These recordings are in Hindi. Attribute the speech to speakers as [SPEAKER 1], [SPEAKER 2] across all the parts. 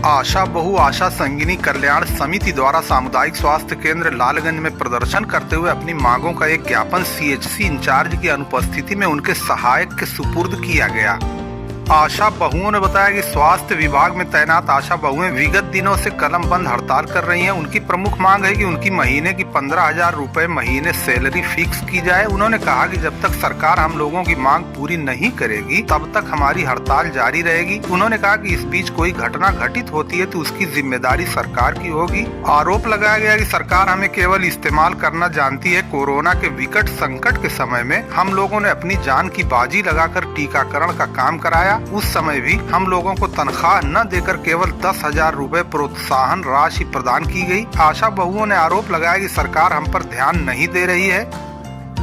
[SPEAKER 1] आशा बहु आशा संगिनी कल्याण समिति द्वारा सामुदायिक स्वास्थ्य केंद्र लालगंज में प्रदर्शन करते हुए अपनी मांगों का एक ज्ञापन सीएचसी इंचार्ज की अनुपस्थिति में उनके सहायक के सुपुर्द किया गया। आशा बहुओं ने बताया कि स्वास्थ्य विभाग में तैनात आशा बहुएं विगत दिनों से कलम बंद हड़ताल कर रही हैं। उनकी प्रमुख मांग है कि उनकी महीने की 15,000 रुपए महीने सैलरी फिक्स की जाए। उन्होंने कहा कि जब तक सरकार हम लोगों की मांग पूरी नहीं करेगी तब तक हमारी हड़ताल जारी रहेगी। उन्होंने कहा कि इस बीच कोई घटना घटित होती है तो उसकी जिम्मेदारी सरकार की होगी। आरोप लगाया गया कि सरकार हमें केवल इस्तेमाल करना जानती है। कोरोना के विकट संकट के समय में हम लोगों ने अपनी जान की बाजी लगाकर टीकाकरण का काम कराया। उस समय भी हम लोगों को तनख्वाह न देकर केवल 10,000 रुपए प्रोत्साहन राशि प्रदान की गई। आशा बहुओं ने आरोप लगाया कि सरकार हम पर ध्यान नहीं दे रही है।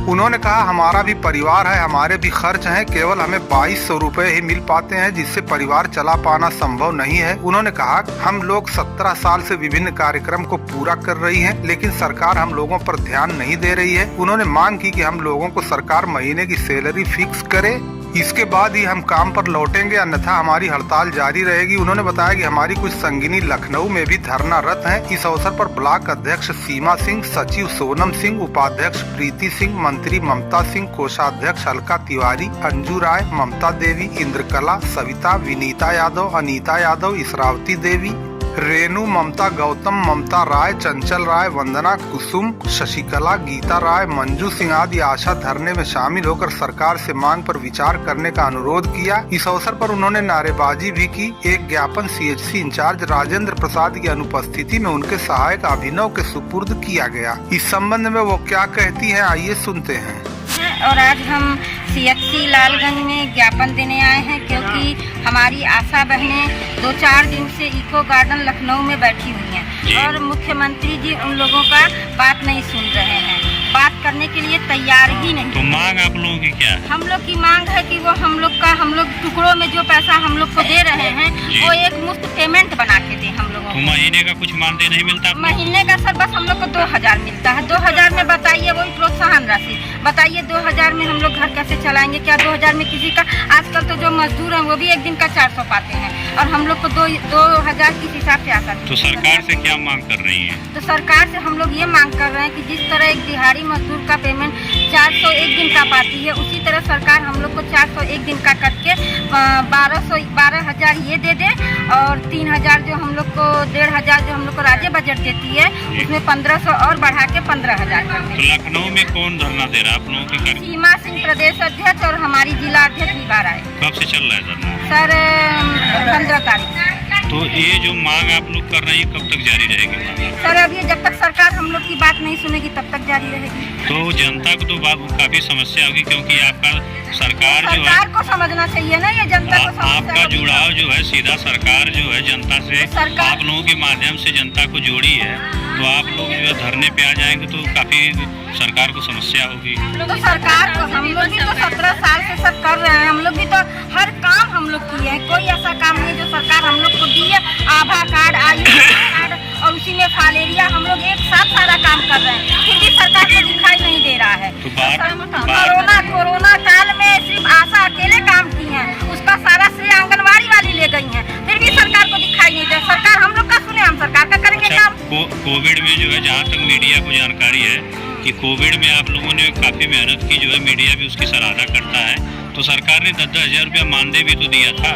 [SPEAKER 1] उन्होंने कहा हमारा भी परिवार है, हमारे भी खर्च हैं, केवल हमें 2200 रुपए ही मिल पाते हैं जिससे परिवार चला पाना संभव नहीं है। उन्होंने कहा हम लोग 17 साल से विभिन्न कार्यक्रम को पूरा कर रही हैं, लेकिन सरकार हम लोगों पर ध्यान नहीं दे रही है। उन्होंने मांग की कि हम लोगों को सरकार महीने की सैलरी फिक्स करे, इसके बाद ही हम काम पर लौटेंगे, अन्यथा हमारी हड़ताल जारी रहेगी। उन्होंने बताया कि हमारी कुछ संगिनी लखनऊ में भी धरनारत हैं। इस अवसर पर ब्लॉक अध्यक्ष सीमा सिंह, सचिव सोनम सिंह, उपाध्यक्ष प्रीति सिंह, मंत्री ममता सिंह, कोषाध्यक्ष अलका तिवारी, अंजू राय, ममता देवी, इंद्रकला, सविता, विनीता यादव, अनीता यादव, इसरावती देवी, रेणु, ममता गौतम, ममता राय, चंचल राय, वंदना कुसुम, शशिकला, गीता राय, मंजू सिंह आदि आशा धरने में शामिल होकर सरकार से मांग पर विचार करने का अनुरोध किया। इस अवसर पर उन्होंने नारेबाजी भी की। एक ज्ञापन सीएचसी इंचार्ज राजेंद्र प्रसाद की अनुपस्थिति में उनके सहायक अभिनव के सुपुर्द किया गया। इस संबंध में वो क्या कहती हैं, आइए सुनते हैं।
[SPEAKER 2] और आज हम सीएचसी लालगंज में ज्ञापन देने आए हैं क्योंकि हमारी आशा बहनें 2-4 दिन से इको गार्डन लखनऊ में बैठी हुई हैं और मुख्यमंत्री जी उन लोगों का बात नहीं सुन रहे हैं, बात करने के लिए तैयार ही नहीं।
[SPEAKER 3] तो मांग आप लोगों की क्या है?
[SPEAKER 2] हम लोग की मांग है कि वो हम लोग टुकड़ों में जो पैसा हम लोग को दे रहे हैं वो एक मुफ्त पेमेंट बना के दे हम लोगों को।
[SPEAKER 3] महीने का कुछ मानदेय नहीं मिलता?
[SPEAKER 2] महीने का सर बस हम लोग को 2,000 मिलता है। 2,000 में बताइए वही प्रोत्साहन राशि, बताइए 2,000 में हम लोग घर कैसे चलाएंगे? क्या 2,000 में किसी का, आजकल तो जो मजदूर हैं वो भी एक दिन का 400 पाते हैं और हम लोग को 2,000 किस हिसाब से आता है।
[SPEAKER 3] तो सरकार से क्या मांग कर रही है?
[SPEAKER 2] तो सरकार से हम लोग ये मांग कर रहे हैं कि जिस तरह एक दिहाड़ी मजदूर का पेमेंट 400 एक दिन का पाती है, उसी तरह सरकार हम लोग को 400 एक दिन का करके 12,000 ये दे दे और 3,000 जो हम लोग को 1,500 जो हम लोग को राज्य बजट देती है उसमें 1,500 और बढ़ा के 15,000 कर दे।
[SPEAKER 3] तो लखनऊ में कौन धरना दे रहा है आप लोगों की?
[SPEAKER 2] सीमा सिंह प्रदेश अध्यक्ष और हमारी जिला अध्यक्ष भी बाहर आए।
[SPEAKER 3] कब से चल रहा है धरना?
[SPEAKER 2] सर 15 तारीख।
[SPEAKER 3] तो ये जो मांग आप लोग कर रहे हैं कब तक जारी रहेगी?
[SPEAKER 2] सर अब ये जब तक सरकार हम लोग की बात नहीं सुनेगी तब तक जारी रहेगी।
[SPEAKER 3] तो जनता को तो काफी समस्या होगी क्योंकि आपका सरकार जो है,
[SPEAKER 2] सरकार को समझना चाहिए ना, ये जनता को समस्या
[SPEAKER 3] आपका
[SPEAKER 2] होगी।
[SPEAKER 3] जुड़ाव जो है सीधा सरकार जो है जनता से, आप लोगों के माध्यम से जनता को जोड़ी है। तो आप लोग जो है धरने पे आ जाएंगे तो काफी सरकार को समस्या होगी।
[SPEAKER 2] तो सरकार को हम लोग भी तो 17 साल से सब कर रहे हैं, हम लोग भी तो हर काम हम लोग किए हैं। कोई ऐसा काम नहीं जो सरकार हम लोग को दी है। आभा कार्ड, आयुष्मान कार्ड और उसी में फालेरिया हम लोग एक साथ सारा काम कर रहे हैं, फिर भी सरकार को दिखाई नहीं दे रहा है।
[SPEAKER 3] तो
[SPEAKER 2] कोरोना काल में सिर्फ आशा अकेले काम की है, उसका सारा श्रेय आंगनबाड़ी वाली ले गई है, फिर भी सरकार को दिखाई नहीं दे। सरकार हम लोग का सुने, हम सरकार का करेंगे काम।
[SPEAKER 3] कोविड में जो है, जहाँ तक मीडिया को जानकारी है कि कोविड में आप लोगों ने काफी मेहनत की, जो है मीडिया भी उसकी सराहना करता है। तो सरकार ने 10,000 रुपया मानदेय भी तो दिया था।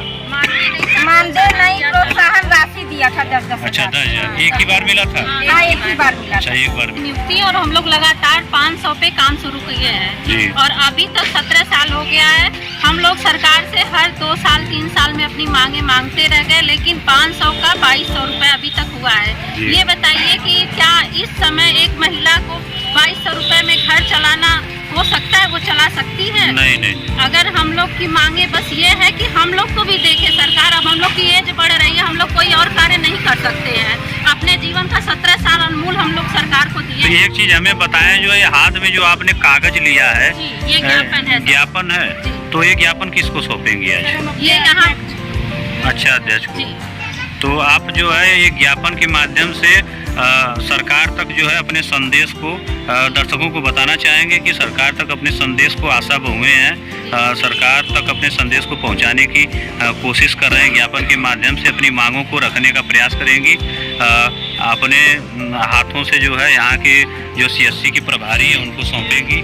[SPEAKER 2] मानदेय नहीं, प्रोत्साहन राशि दिया था 10,000।
[SPEAKER 3] अच्छा 10,000 एक ही बार मिला था?
[SPEAKER 2] हाँ एक ही बार मिला।
[SPEAKER 3] अच्छा एक बार
[SPEAKER 4] नियुक्ति और हम लोग लगातार 500 पे काम शुरू किए हैं और अभी तक 17 साल हो गया है। हम लोग सरकार से हर 2 साल 3 साल में अपनी मांगे मांगते रह गए, लेकिन 500 का 2,200 रुपये अभी तक हुआ है। ये बताइए कि क्या इस समय एक महिला को 2,200 रुपये में घर चलाना हो सकता है? वो चला सकती है?
[SPEAKER 3] नहीं।
[SPEAKER 4] अगर हम लोग की मांगे बस ये है कि हम लोग को भी देखे सरकार। अब हम लोग की एज बढ़ रही है, हम लोग कोई और कार्य नहीं कर सकते हैं। अपने जीवन का 17 साल अनमोल हम लोग सरकार को दिए।
[SPEAKER 3] तो एक चीज हमें बताएं, जो ये हाथ में जो आपने कागज लिया है,
[SPEAKER 4] ये ज्ञापन है।
[SPEAKER 3] ज्ञापन है, तो ये ज्ञापन किसको सौंपेंगे आज?
[SPEAKER 4] ये यहाँ।
[SPEAKER 3] अच्छा अध्यक्ष को। तो आप जो है ये ज्ञापन के माध्यम से सरकार तक जो है अपने संदेश को दर्शकों को बताना चाहेंगे कि सरकार तक अपने संदेश को आशा बहुए हैं, सरकार तक अपने संदेश को पहुंचाने की कोशिश कर रहे हैं, ज्ञापन के माध्यम से अपनी मांगों को रखने का प्रयास करेंगी। अपने हाथों से जो है यहाँ के जो CSC की प्रभारी है उनको सौंपेगी